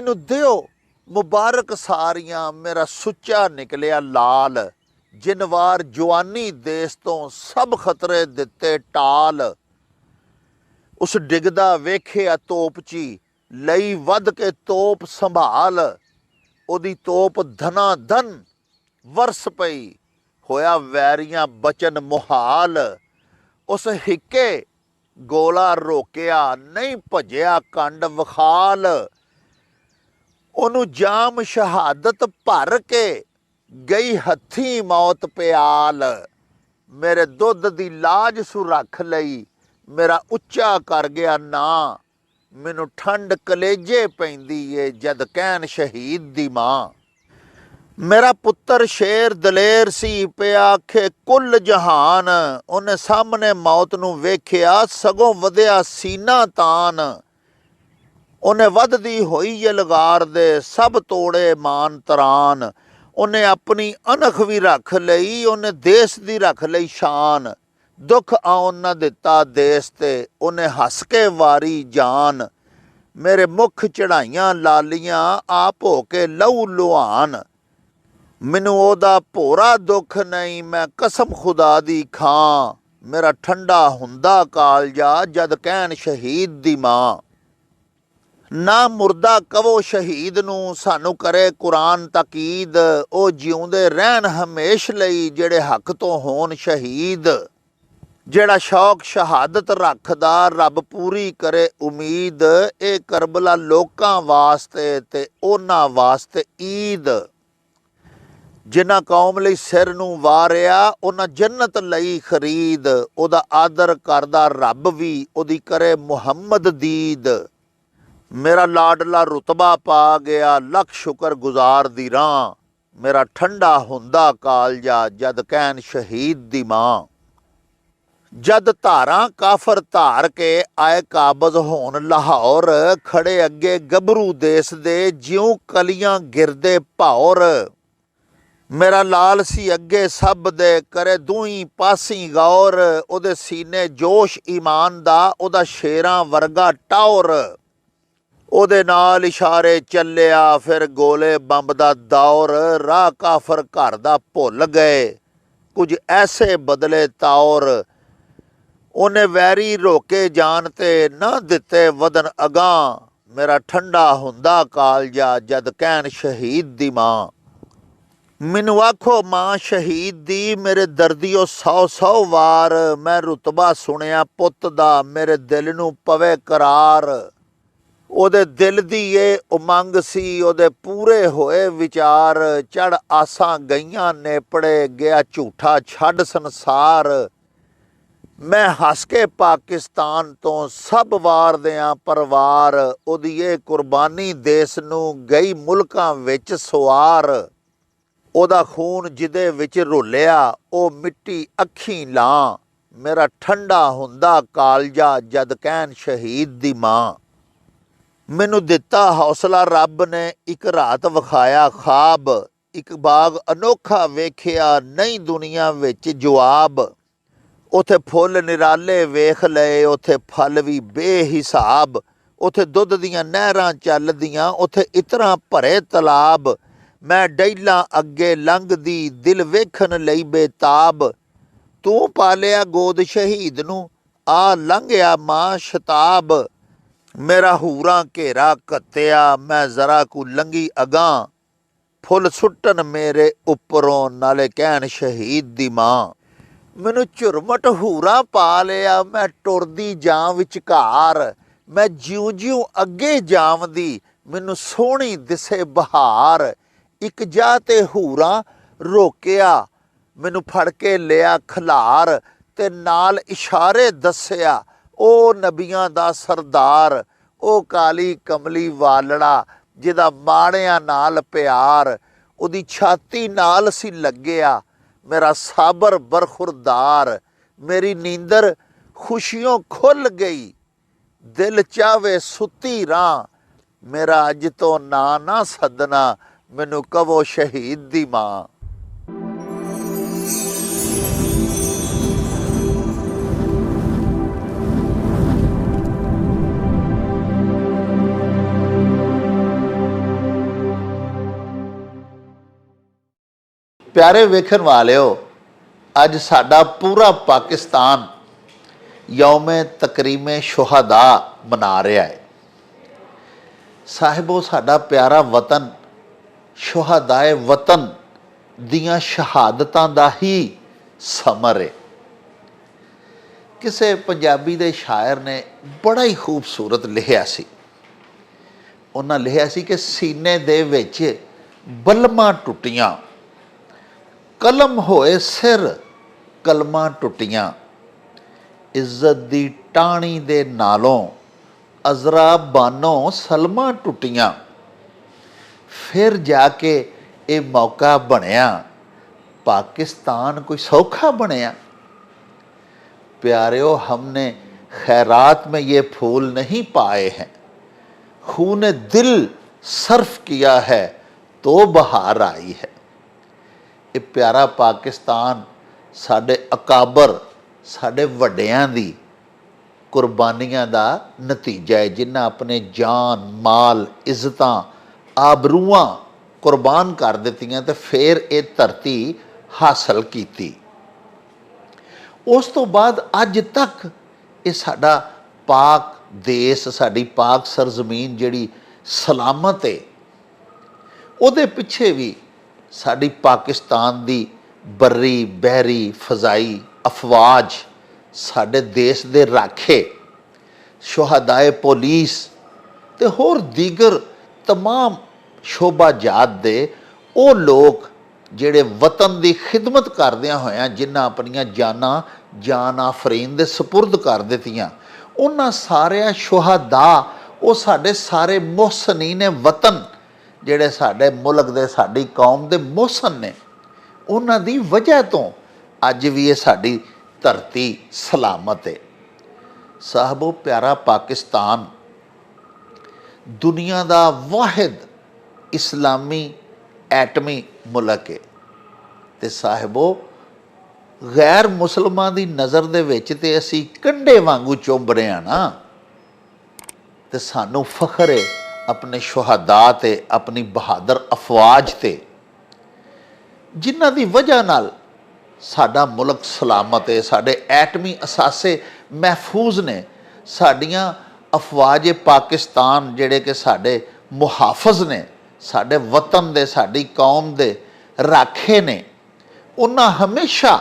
ਮੈਨੂੰ ਦਿਓ ਮੁਬਾਰਕ ਸਾਰੀਆਂ, ਮੇਰਾ ਸੁੱਚਾ ਨਿਕਲਿਆ ਲਾਲ। ਜਿਨਵਾਰ ਜਵਾਨੀ ਦੇਸ ਤੋਂ ਸਭ ਖਤਰੇ ਦਿੱਤੇ ਟਾਲ। ਉਸ ਡਿੱਗਦਾ ਵੇਖਿਆ ਤੋਪਚੀ, ਲਈ ਵੱਧ ਕੇ ਤੋਪ ਸੰਭਾਲ। ਉਹਦੀ ਤੋਪ ਧਨਾ ਧਨ ਵਰਸ ਪਈ, ਹੋਇਆ ਵੈਰੀਆਂ ਬਚਨ ਮੁਹਾਲ। ਉਸ ਹਿੱਕੇ ਗੋਲਾ ਰੋਕਿਆ, ਨਹੀਂ ਭੱਜਿਆ ਕੰਡ ਵਿਖਾਲ। ਉਹਨੂੰ ਜਾਮ ਸ਼ਹਾਦਤ ਭਰ ਕੇ, ਗਈ ਹੱਥੀਂ ਮੌਤ ਪਿਆਲ। ਮੇਰੇ ਦੁੱਧ ਦੀ ਲਾਜ ਸੁ ਰੱਖ ਲਈ, ਮੇਰਾ ਉੱਚਾ ਕਰ ਗਿਆ ਨਾਂ। ਮੈਨੂੰ ਠੰਡ ਕਲੇਜੇ ਪੈਂਦੀ ਏ, ਜਦ ਕਹਿਣ ਸ਼ਹੀਦ ਦੀ ਮਾਂ। ਮੇਰਾ ਪੁੱਤਰ ਸ਼ੇਰ ਦਲੇਰ ਸੀ, ਪਿਆ ਆਖੇ ਕੁੱਲ ਜਹਾਨ। ਉਹਨੇ ਸਾਹਮਣੇ ਮੌਤ ਨੂੰ ਵੇਖਿਆ, ਸਗੋਂ ਵਧਿਆ ਸੀਨਾ ਤਾਨ। ਉਹਨੇ ਵੱਧਦੀ ਹੋਈ ਯਲਗਾਰ ਦੇ, ਸਭ ਤੋੜੇ ਮਾਨ ਤਰਾਨ। ਉਹਨੇ ਆਪਣੀ ਅਣਖ ਵੀ ਰੱਖ ਲਈ, ਉਹਨੇ ਦੇਸ਼ ਦੀ ਰੱਖ ਲਈ ਸ਼ਾਨ। ਦੁੱਖ ਆਉਣ ਨਾ ਦਿੱਤਾ ਦੇਸ਼ ਤੇ, ਉਹਨੇ ਹੱਸ ਕੇ ਵਾਰੀ ਜਾਨ। ਮੇਰੇ ਮੁੱਖ ਚੜਾਈਆਂ ਲਾਲੀਆਂ, ਆਪ ਹੋ ਕੇ ਲਹੂ ਲੁਹਾਨ। ਮੈਨੂੰ ਉਹਦਾ ਭੋਰਾ ਦੁੱਖ ਨਹੀਂ, ਮੈਂ ਕਸਮ ਖੁਦਾ ਦੀ ਖਾਂ। ਮੇਰਾ ਠੰਡਾ ਹੁੰਦਾ ਕਾਲਜਾ, ਜਦ ਕਹਿਣ ਸ਼ਹੀਦ ਦੀ ਮਾਂ। ਨਾ ਮੁਰਦਾ ਕਵੋ ਸ਼ਹੀਦ ਨੂੰ, ਸਾਨੂੰ ਕਰੇ ਕੁਰਾਨ ਤਾਕੀਦ। ਉਹ ਜਿਉਂਦੇ ਰਹਿਣ ਹਮੇਸ਼ ਲਈ, ਜਿਹੜੇ ਹੱਕ ਤੋਂ ਹੋਣ ਸ਼ਹੀਦ। ਜਿਹੜਾ ਸ਼ੌਕ ਸ਼ਹਾਦਤ ਰੱਖਦਾ, ਰੱਬ ਪੂਰੀ ਕਰੇ ਉਮੀਦ। ਇਹ ਕਰਬਲਾ ਲੋਕਾਂ ਵਾਸਤੇ ਤੇ ਉਹਨਾਂ ਵਾਸਤੇ ਈਦ। ਜਿਨ੍ਹਾਂ ਕੌਮ ਲਈ ਸਿਰ ਨੂੰ ਵਾਰਿਆ, ਉਹਨਾਂ ਜੰਨਤ ਲਈ ਖਰੀਦ। ਉਹਦਾ ਆਦਰ ਕਰਦਾ ਰੱਬ ਵੀ, ਉਹਦੀ ਕਰੇ ਮੁਹੰਮਦ ਦੀਦ। ਮੇਰਾ ਲਾਡਲਾ ਰੁਤਬਾ ਪਾ ਗਿਆ, ਲੱਖ ਸ਼ੁਕਰ ਗੁਜ਼ਾਰ ਦੀ ਰਾਹ। ਮੇਰਾ ਠੰਡਾ ਹੁੰਦਾ ਕਾਲਜਾ, ਜਦ ਕਹਿਣ ਸ਼ਹੀਦ ਦੀ ਮਾਂ। ਜਦ ਧਾਰਾਂ ਕਾਫਰ ਧਾਰ ਕੇ ਆਏ ਕਾਬਜ਼ ਹੋਣ ਲਾਹੌਰ। ਖੜੇ ਅੱਗੇ ਗੱਭਰੂ ਦੇਸ ਦੇ, ਜਿਉਂ ਕਲੀਆਂ ਗਿਰਦੇ ਭੌਰ। ਮੇਰਾ ਲਾਲ ਸੀ ਅੱਗੇ ਸਭ ਦੇ, ਕਰੇ ਦੂਈ ਪਾਸੀ ਗੌਰ। ਉਹਦੇ ਸੀਨੇ ਜੋਸ਼ ਈਮਾਨ ਦਾ, ਉਹਦਾ ਸ਼ੇਰਾਂ ਵਰਗਾ ਟੌਰ। ਉਹਦੇ ਨਾਲ ਇਸ਼ਾਰੇ ਚੱਲਿਆ, ਫਿਰ ਗੋਲੇ ਬੰਬ ਦਾ ਦੌਰ। ਰਾਹ ਕਾਫਰ ਘਰ ਦਾ ਭੁੱਲ ਗਏ, ਕੁਝ ਐਸੇ ਬਦਲੇ ਤੌਰ। ਉਹਨੇ ਵੈਰੀ ਰੋਕੇ ਜਾਣ ਤੇ, ਨਾ ਦਿੱਤੇ ਵਧਨ ਅਗਾਂਹ। ਮੇਰਾ ਠੰਡਾ ਹੁੰਦਾ ਕਾਲਜਾ, ਜਦ ਕਹਿਣ ਸ਼ਹੀਦ ਦੀ ਮਾਂ। ਮੈਨੂੰ ਆਖੋ ਮਾਂ ਸ਼ਹੀਦ ਦੀ, ਮੇਰੇ ਦਰਦੀਓ 100 ਵਾਰ। ਮੈਂ ਰੁਤਬਾ ਸੁਣਿਆ ਪੁੱਤ ਦਾ, ਮੇਰੇ ਦਿਲ ਨੂੰ ਪਵੇ ਕਰਾਰ। ਉਹਦੇ ਦਿਲ ਦੀ ਇਹ ਉਮੰਗ ਸੀ, ਉਹਦੇ ਪੂਰੇ ਹੋਏ ਵਿਚਾਰ। ਚੜ ਆਸਾਂ ਗਈਆਂ ਨੇਪੜੇ, ਗਿਆ ਝੂਠਾ ਛੱਡ ਸੰਸਾਰ। ਮੈਂ ਹੱਸ ਕੇ ਪਾਕਿਸਤਾਨ ਤੋਂ ਸਭ ਵਾਰ ਦਿਆਂ ਪਰਵਾਰ। ਉਹਦੀ ਇਹ ਕੁਰਬਾਨੀ ਦੇਸ ਨੂੰ, ਗਈ ਮੁਲਕਾਂ ਵਿੱਚ ਸਵਾਰ। ਉਹਦਾ ਖੂਨ ਜਿਹਦੇ ਵਿੱਚ ਰੁਲਿਆ, ਉਹ ਮਿੱਟੀ ਅੱਖੀਂ ਲਾਂ। ਮੇਰਾ ਠੰਡਾ ਹੁੰਦਾ ਕਾਲਜਾ, ਜਦ ਕਹਿਣ ਸ਼ਹੀਦ ਦੀ ਮਾਂ। ਮੈਨੂੰ ਦਿੱਤਾ ਹੌਸਲਾ ਰੱਬ ਨੇ, ਇੱਕ ਰਾਤ ਵਿਖਾਇਆ ਖਾਬ। ਇੱਕ ਬਾਗ ਅਨੋਖਾ ਵੇਖਿਆ, ਨਹੀਂ ਦੁਨੀਆ ਵਿੱਚ ਜਵਾਬ। ਉੱਥੇ ਫੁੱਲ ਨਿਰਾਲੇ ਵੇਖ ਲਏ, ਉੱਥੇ ਫਲ ਵੀ ਬੇਹਿਸਾਬ। ਉੱਥੇ ਦੁੱਧ ਦੀਆਂ ਨਹਿਰਾਂ ਚੱਲਦੀਆਂ, ਉੱਥੇ ਇਤਰਾਂ ਭਰੇ ਤਲਾਬ। ਮੈਂ ਡੈਲਾਂ ਅੱਗੇ ਲੰਘਦੀ, ਦਿਲ ਵੇਖਣ ਲਈ ਬੇਤਾਬ। ਤੂੰ ਪਾਲਿਆ ਗੋਦ ਸ਼ਹੀਦ ਨੂੰ, ਆ ਲੰਘਿਆ ਮਾਂ ਸ਼ਤਾਬ। ਮੇਰਾ ਹੂਰਾਂ ਘੇਰਾ ਘੱਤਿਆ, ਮੈਂ ਜ਼ਰਾ ਕੁ ਲੰਘੀ ਅਗਾਂਹ। ਫੁੱਲ ਸੁੱਟਣ ਮੇਰੇ ਉੱਪਰੋਂ, ਨਾਲੇ ਕਹਿਣ ਸ਼ਹੀਦ ਦੀ ਮਾਂ। ਮੈਨੂੰ ਝੁਰਮਟ ਹੂਰਾਂ ਪਾ ਲਿਆ, ਮੈਂ ਟੁਰਦੀ ਜਾਂ ਵਿਚਕਾਰ। ਮੈਂ ਜਿਉਂ ਜਿਉਂ ਅੱਗੇ ਜਾਵਦੀ, ਮੈਨੂੰ ਸੋਹਣੀ ਦਿਸੇ ਬਹਾਰ। ਇੱਕ ਜਾ ਤੇ ਹੂਰਾਂ ਰੋਕਿਆ, ਮੈਨੂੰ ਫੜ ਕੇ ਲਿਆ ਖਲਾਰ। ਤੇ ਨਾਲ ਇਸ਼ਾਰੇ ਦੱਸਿਆ, ਉਹ ਨਬੀਆਂ ਦਾ ਸਰਦਾਰ। ਉਹ ਕਾਲੀ ਕਮਲੀ ਵਾਲੜਾ, ਜਿਹਦਾ ਮਾੜਿਆਂ ਨਾਲ ਪਿਆਰ। ਉਹਦੀ ਛਾਤੀ ਨਾਲ ਸੀ ਲੱਗਿਆ, ਮੇਰਾ ਸਾਬਰ ਬਰਖੁਰਦਾਰ। ਮੇਰੀ ਨੀਂਦਰ ਖੁਸ਼ੀਓਂ ਖੁੱਲ੍ਹ ਗਈ, ਦਿਲ ਚਾਵੇ ਸੁੱਤੀ ਰਾਂ। ਮੇਰਾ ਅੱਜ ਤੋਂ ਨਾਂ ਨਾ ਸੱਦਣਾ, ਮੈਨੂੰ ਕਹੋ ਸ਼ਹੀਦ ਦੀ ਮਾਂ। ਪਿਆਰੇ ਵੇਖਣ ਵਾਲਿਓ, ਅੱਜ ਸਾਡਾ ਪੂਰਾ ਪਾਕਿਸਤਾਨ ਯੌਮੇ ਤਕਰੀਮੇ ਸ਼ੁਹਦਾ ਮਨਾ ਰਿਹਾ ਹੈ। ਸਾਹਿਬੋ, ਸਾਡਾ ਪਿਆਰਾ ਵਤਨ ਸ਼ੁਹਦਾਏ ਵਤਨ ਦੀਆਂ ਸ਼ਹਾਦਤਾਂ ਦਾ ਹੀ ਸਮਰ ਹੈ। ਕਿਸੇ ਪੰਜਾਬੀ ਦੇ ਸ਼ਾਇਰ ਨੇ ਬੜਾ ਹੀ ਖੂਬਸੂਰਤ ਲਿਖਿਆ ਸੀ। ਉਹਨਾਂ ਲਿਖਿਆ ਸੀ ਕਿ ਸੀਨੇ ਦੇ ਵਿੱਚ ਬਲਮਾਂ ਟੁੱਟੀਆਂ, ਕਲਮ ਹੋਏ ਸਿਰ ਕਲਮਾਂ ਟੁੱਟੀਆਂ, ਇੱਜ਼ਤ ਦੀ ਟਾਹਣੀ ਦੇ ਨਾਲੋਂ ਅਜ਼ਰਾ ਬਾਨੋਂ ਸਲਮਾਂ ਟੁੱਟੀਆਂ, ਫਿਰ ਜਾ ਕੇ ਇਹ ਮੌਕਾ ਬਣਿਆ ਪਾਕਿਸਤਾਨ ਕੋਈ ਸੌਖਾ ਬਣਿਆ। प्यारियों, हमने खैरात में ये फूल नहीं पाए हैं, खून दिल सर्फ किया है तो बहार आई है। ये प्यारा पाकिस्तान साढ़े अकाबर साढ़े वड्डियां दी कुर्बानियां दा नतीजा है, जिन्हें अपने जान माल इज्जतां आबरूआं कुर्बान कर दित्तियां ते फिर ये धरती हासिल कीती। ਉਸ ਤੋਂ ਬਾਅਦ ਅੱਜ ਤੱਕ ਇਹ ਸਾਡਾ ਪਾਕ ਦੇਸ਼, ਸਾਡੀ ਪਾਕ ਸਰਜ਼ਮੀਨ ਜਿਹੜੀ ਸਲਾਮਤ ਹੈ, ਉਹਦੇ ਪਿੱਛੇ ਵੀ ਸਾਡੀ ਪਾਕਿਸਤਾਨ ਦੀ ਬਰੀ ਬਹਿਰੀ ਫਜ਼ਾਈ ਅਫਵਾਜ, ਸਾਡੇ ਦੇਸ਼ ਦੇ ਰਾਖੇ, ਸ਼ੁਹਦਾਏ ਪੁਲਿਸ ਤੇ ਹੋਰ ਦੀਗਰ तमाम ਸ਼ੋਭਾਜਾਤ ਦੇ ਉਹ ਲੋਕ ਜਿਹੜੇ ਵਤਨ ਦੀ ਖਿਦਮਤ ਕਰਦਿਆਂ ਹੋਇਆਂ ਜਿਨ੍ਹਾਂ ਆਪਣੀਆਂ ਜਾਨਾਂ ਜਾਨ ਆਫਰੀਨ ਦੇ ਸਪੁਰਦ ਕਰ ਦਿੱਤੀਆਂ, ਉਹਨਾਂ ਸਾਰਿਆਂ ਸ਼ੁਹਦਾ, ਉਹ ਸਾਡੇ ਸਾਰੇ ਮੁਹਸਨੀਨ ਵਤਨ ਜਿਹੜੇ ਸਾਡੇ ਮੁਲਕ ਦੇ, ਸਾਡੀ ਕੌਮ ਦੇ ਮੁਹਸਨ ਨੇ, ਉਹਨਾਂ ਦੀ ਵਜ੍ਹਾ ਤੋਂ ਅੱਜ ਵੀ ਇਹ ਸਾਡੀ ਧਰਤੀ ਸਲਾਮਤ ਹੈ। ਸਾਹਬੋ, ਪਿਆਰਾ ਪਾਕਿਸਤਾਨ ਦੁਨੀਆ ਦਾ ਵਾਹਿਦ ਇਸਲਾਮੀ ਐਟਮੀ ਮੁਲਕ ਹੈ ਤੇ ਸਾਹਿਬੋ, ਗੈਰ ਮੁਸਲਮਾਨ ਦੀ ਨਜ਼ਰ ਦੇ ਵਿੱਚ ਤੇ ਅਸੀਂ ਕੰਢੇ ਵਾਂਗੂ ਚੁੰਬ ਰਹੇ ਹਾਂ ਨਾ, ਤੇ ਸਾਨੂੰ ਫਖਰ ਹੈ ਆਪਣੇ ਸ਼ੁਹਦਾ ਤੇ ਆਪਣੀ ਬਹਾਦਰ ਅਫਵਾਜ ਤੇ, ਜਿਨ੍ਹਾਂ ਦੀ ਵਜ੍ਹਾ ਨਾਲ ਸਾਡਾ ਮੁਲਕ ਸਲਾਮਤ ਹੈ, ਸਾਡੇ ਐਟਮੀ ਅਸਾਸੇ ਮਹਿਫੂਜ਼ ਨੇ, ਸਾਡੀਆਂ ਅਫਵਾਜ ਪਾਕਿਸਤਾਨ ਜਿਹੜੇ ਕਿ ਸਾਡੇ ਮੁਹਾਫਜ਼ ਨੇ, ਸਾਡੇ ਵਤਨ ਦੇ, ਸਾਡੀ ਕੌਮ ਦੇ ਰਾਖੇ ਨੇ, ਉਹਨਾਂ ਹਮੇਸ਼ਾ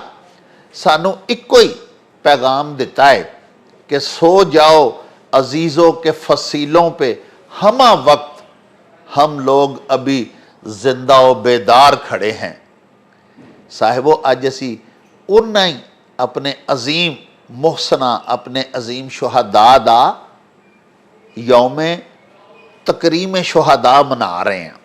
ਸਾਨੂੰ ਇੱਕੋ ਹੀ ਪੈगाम ਦਿੱਤਾ ਹੈ ਕਿ ਸੋ ਜਾਓ अजीज़ों के फसीलों पे हमा वक्त हम लोग अभी जिंदा व बेदार खड़े हैं। साहिबो, अज असी उन्ना ही अपने अजीम मुहसना, अपने अजीम शुहदा दा यौमे तकरीम शुहदा मना रहे हैं।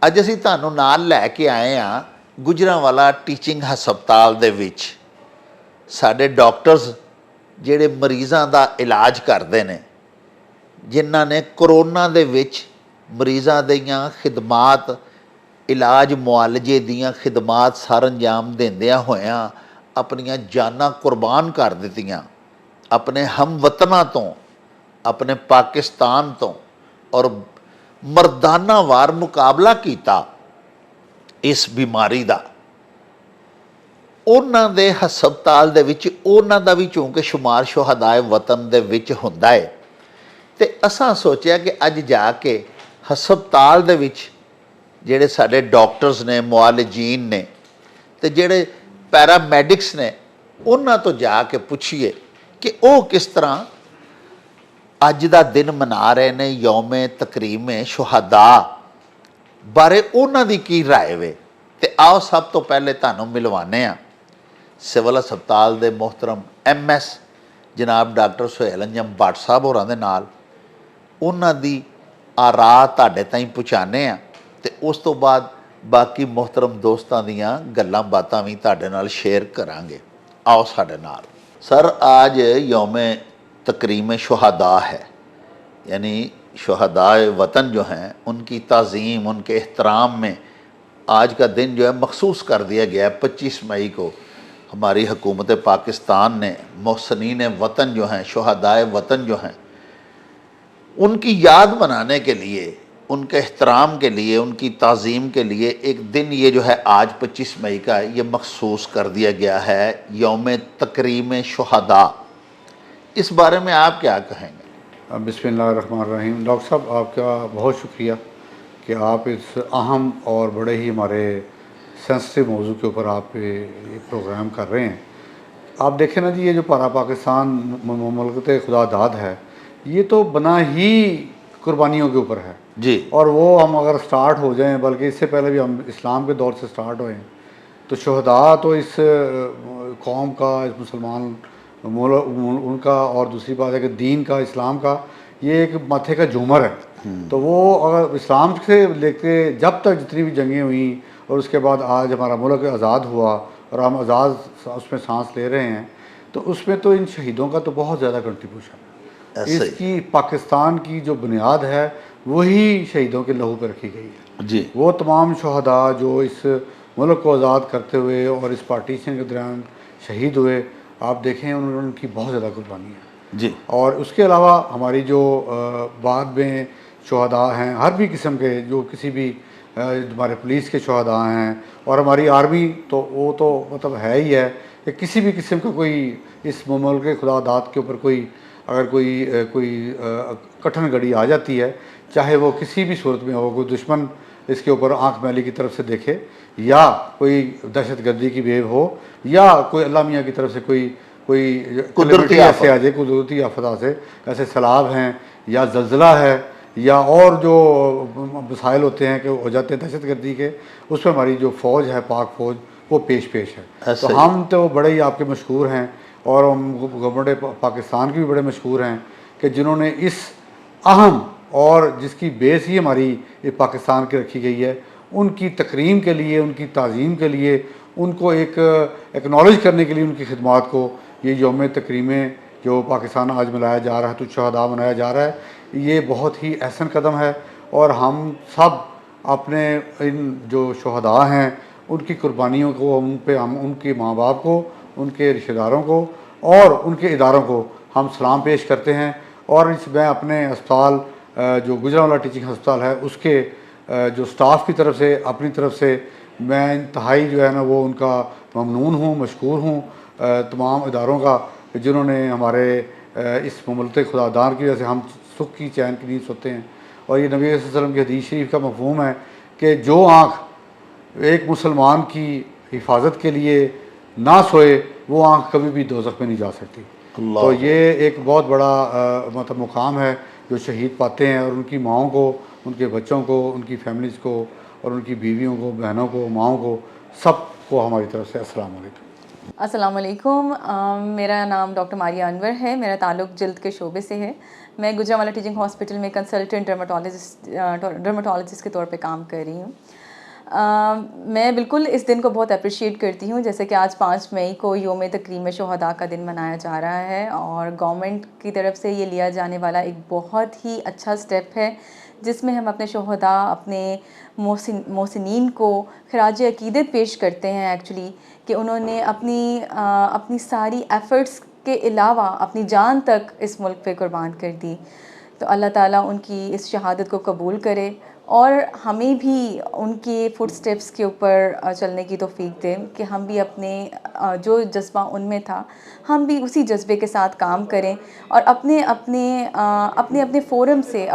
अज असी तुहानू नाल लैके आए हाँ गुजरांवाला टीचिंग हस्पताल दे विच। साडे डॉक्टर्स ਜਿਹੜੇ ਮਰੀਜ਼ਾਂ ਦਾ ਇਲਾਜ ਕਰਦੇ ਨੇ, ਜਿਨ੍ਹਾਂ ਨੇ ਕਰੋਨਾ ਦੇ ਵਿੱਚ ਮਰੀਜ਼ਾਂ ਦੀਆਂ ਖਿਦਮਾਤ, ਇਲਾਜ ਮੁਆਲਜੇ ਦੀਆਂ ਖਿਦਮਾਤ ਸਰ ਅੰਜਾਮ ਦਿੰਦਿਆਂ ਹੋਇਆਂ ਆਪਣੀਆਂ ਜਾਨਾਂ ਕੁਰਬਾਨ ਕਰ ਦਿੱਤੀਆਂ, ਆਪਣੇ ਹਮਵਤਨਾਂ ਤੋਂ, ਆਪਣੇ ਪਾਕਿਸਤਾਨ ਤੋਂ, ਔਰ ਮਰਦਾਨਾਵਾਰ ਮੁਕਾਬਲਾ ਕੀਤਾ ਇਸ ਬਿਮਾਰੀ ਦਾ। ਉਹਨਾਂ ਦੇ ਹਸਪਤਾਲ ਦੇ ਵਿੱਚ ਉਹਨਾਂ ਦਾ ਵੀ ਚੂੰਕਿ ਸ਼ੁਮਾਰ ਸ਼ੁਹਦਾਏ ਵਤਨ ਦੇ ਵਿੱਚ ਹੁੰਦਾ ਹੈ, ਤੇ ਅਸਾਂ ਸੋਚਿਆ ਕਿ ਅੱਜ ਜਾ ਕੇ ਹਸਪਤਾਲ ਦੇ ਵਿੱਚ ਜਿਹੜੇ ਸਾਡੇ ਡਾਕਟਰਸ ਨੇ, ਮੁਆਲਜੀਨ ਨੇ, ਤੇ ਜਿਹੜੇ ਪੈਰਾਮੈਡਿਕਸ ਨੇ, ਉਹਨਾਂ ਤੋਂ ਜਾ ਕੇ ਪੁੱਛੀਏ ਕਿ ਉਹ ਕਿਸ ਤਰ੍ਹਾਂ ਅੱਜ ਦਾ ਦਿਨ ਮਨਾ ਰਹੇ ਨੇ, ਯੌਮੇ ਤਕਰੀਮੇ ਸ਼ੁਹਦਾ ਬਾਰੇ ਉਹਨਾਂ ਦੀ ਕੀ ਰਾਏ ਵੇ। ਤੇ ਆਓ ਸਭ ਤੋਂ ਪਹਿਲੇ ਤੁਹਾਨੂੰ ਮਿਲਵਾਨੇ ਆ ਸਿਵਲ ਹਸਪਤਾਲ ਦੇ ਮੁਹਤਰਮ MS ਜਨਾਬ ਡਾਕਟਰ ਸੁਹੇਲ ਅੰਜਮ ਭੱਟ ਸਾਹਿਬ ਹੋਰਾਂ ਦੇ ਨਾਲ। ਉਹਨਾਂ ਦੀ ਆਰਾ ਤੁਹਾਡੇ ਤਾਈਂ ਪਹੁੰਚਾਉਂਦੇ ਆ ਤੇ ਉਸ ਤੋਂ ਬਾਅਦ ਬਾਕੀ ਮੁਹਤਰਮ ਦੋਸਤਾਂ ਦੀਆਂ ਗੱਲਾਂ ਬਾਤਾਂ ਵੀ ਤੁਹਾਡੇ ਨਾਲ ਸ਼ੇਅਰ ਕਰਾਂਗੇ। आओ साढ़े नाल। सर, आज यौम तकरीम शुहदा है, यानी शुहदाए वतन जो हैं उनकी ताज़ीम, उनके एहतराम में आज का दिन जो है मखसूस कर दिया गया है। 25 मई को हमारी हुकूमत पाकिस्तान ने मोहसनीन वतन जो हैं, शुहदाए वतन जो हैं, उनकी याद मनाने के लिए, ان کے احترام کے لیے، ان کی تعظیم کے لیے ایک دن یہ جو ہے آج 25 مئی کا یہ مخصوص کر دیا گیا ہے، یوم تکریم شہداء۔ اس بارے میں آپ کیا کہیں گے؟ بسم اللہ الرحمن الرحیم۔ ڈاکٹر صاحب آپ کا بہت شکریہ کہ آپ اس اہم اور بڑے ہی ہمارے سینسٹیو موضوع کے اوپر آپ یہ پروگرام کر رہے ہیں۔ آپ دیکھیں نا جی، یہ جو پارا پاکستان مملکت خدا داد ہے، یہ تو بنا ہی قربانیوں کے اوپر ہے جی، اور وہ ہم اگر سٹارٹ ہو جائیں، بلکہ اس سے پہلے بھی ہم اسلام کے دور سے سٹارٹ ہوئے ہیں، تو شہداء تو اس قوم کا، اس مسلمان ان کا، اور دوسری بات ہے کہ دین کا، اسلام کا یہ ایک ماتھے کا جھومر ہے۔ تو وہ اگر اسلام سے لے کے جب تک جتنی بھی جنگیں ہوئیں اور اس کے بعد آج ہمارا ملک آزاد ہوا اور ہم آزاد اس میں سانس لے رہے ہیں، تو اس میں تو ان شہیدوں کا تو بہت زیادہ کنٹریبیوشن ہے۔ اس کی پاکستان کی جو بنیاد ہے وہی شہیدوں کے لہو پہ رکھی گئی ہے۔ جی، وہ تمام شہداء جو اس ملک کو آزاد کرتے ہوئے اور اس پارٹیشن کے دوران شہید ہوئے، آپ دیکھیں انہوں نے ان کی بہت زیادہ قربانی ہے۔ جی، اور اس کے علاوہ ہماری جو بعد میں شہداء ہیں ہر بھی قسم کے، جو کسی بھی ہمارے پولیس کے شہداء ہیں اور ہماری آرمی، تو وہ تو مطلب ہے ہی ہے کہ کسی بھی قسم کا کوئی اس ملک خدا داد کے اوپر کوئی اگر کوئی کٹھن گھڑی آ جاتی ہے، چاہے وہ کسی بھی صورت میں ہو، کوئی دشمن اس کے اوپر آنکھ میلی کی طرف سے دیکھے، یا کوئی دہشت گردی کی ویو ہو، یا کوئی اللہ میاں کی طرف سے کوئی قدرتی ایسے آ جائے، قدرتی آفت سے، ایسے سیلاب ہیں یا زلزلہ ہے یا اور جو مسائل ہوتے ہیں کہ ہو جاتے ہیں دہشت گردی کے، اس میں ہماری جو فوج ہے، پاک فوج، وہ پیش ہے۔ تو ہم تو بڑے ہی آپ کے مشہور ہیں، اور ہم گورنمنٹ پاکستان کے بھی بڑے مشہور ہیں کہ جنہوں نے اس اہم اور جس کی بیس ہی ہماری یہ پاکستان کی رکھی گئی ہے، ان کی تکریم کے لیے، ان کی تعظیم کے لیے، ان کو ایک ایکنالج کرنے کے لیے ان کی خدمات کو یہ یوم تکریمیں جو پاکستان آج منایا جا رہا ہے، تو شہداء منایا جا رہا ہے، یہ بہت ہی احسن قدم ہے۔ اور ہم سب اپنے ان جو شہداء ہیں ان کی قربانیوں کو، ان پہ ہم ان کے ماں باپ کو، ان کے رشتہ داروں کو اور ان کے اداروں کو ہم سلام پیش کرتے ہیں۔ اور میں اپنے اسپتال جو گجرانوالہ ٹیچنگ ہسپتال ہے اس کے جو سٹاف کی طرف سے، اپنی طرف سے میں انتہائی جو ہے نا وہ ان کا ممنون ہوں، مشکور ہوں، تمام اداروں کا، جنہوں نے ہمارے اس مملکت خدا دار کی وجہ سے ہم سکھ کی چین کی نیند سوتے ہیں۔ اور یہ نبی صلی اللہ علیہ وسلم کی حدیث شریف کا مفہوم ہے کہ جو آنکھ ایک مسلمان کی حفاظت کے لیے نہ سوئے، وہ آنکھ کبھی بھی دوزخ میں نہیں جا سکتی۔ تو یہ ایک بہت بڑا مطلب مقام ہے جو شہید پاتے ہیں، اور ان کی ماؤں کو، ان کے بچوں کو، ان کی فیملیز کو، اور ان کی بیویوں کو، بہنوں کو، ماؤں کو، سب کو ہماری طرف سے السلام علیکم۔ السلام علیکم، میرا نام ڈاکٹر ماریہ انور ہے، میرا تعلق جلد کے شعبے سے ہے۔ میں گجرانوالہ ٹیچنگ ہاسپٹل میں کنسلٹنٹ ڈرماٹولوجسٹ کے طور پہ کام کر رہی ہوں۔ میں بالکل اس دن کو بہت اپریشیٹ کرتی ہوں، جیسے کہ آج 5 مئی کو یوم تکریم شہداء کا دن منایا جا رہا ہے، اور گورنمنٹ کی طرف سے یہ لیا جانے والا ایک بہت ہی اچھا سٹیپ ہے، جس میں ہم اپنے شہداء، اپنے محسنین کو خراج عقیدت پیش کرتے ہیں ایکچولی، کہ انہوں نے اپنی ساری ایفرٹس کے علاوہ اپنی جان تک اس ملک پہ قربان کر دی۔ تو اللہ تعالیٰ ان کی اس شہادت کو قبول کرے، اور ہمیں بھی ان کے فٹ سٹیپس کے اوپر چلنے کی توفیق دے کہ ہم بھی اپنے جو جذبہ ان میں تھا، ہم بھی اسی جذبے کے ساتھ کام کریں، اور اپنے فورم سے،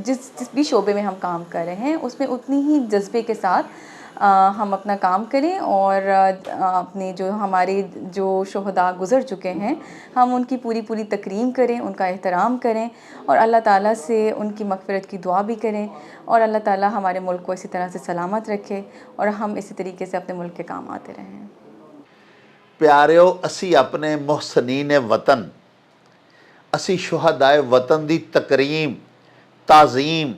جس بھی شعبے میں ہم کام کر رہے ہیں اس میں اتنی ہی جذبے کے ساتھ ہم اپنا کام کریں، اور اپنے ہمارے جو شہداء گزر چکے ہیں ہم ان کی پوری تکریم کریں، ان کا احترام کریں، اور اللہ تعالیٰ سے ان کی مغفرت کی دعا بھی کریں، اور اللہ تعالیٰ ہمارے ملک کو اسی طرح سے سلامت رکھے، اور ہم اسی طریقے سے اپنے ملک کے کام آتے رہیں۔ پیاریو، اسی اپنے محسنین وطن، اسی شہدائے وطن دی تکریم، تعظیم،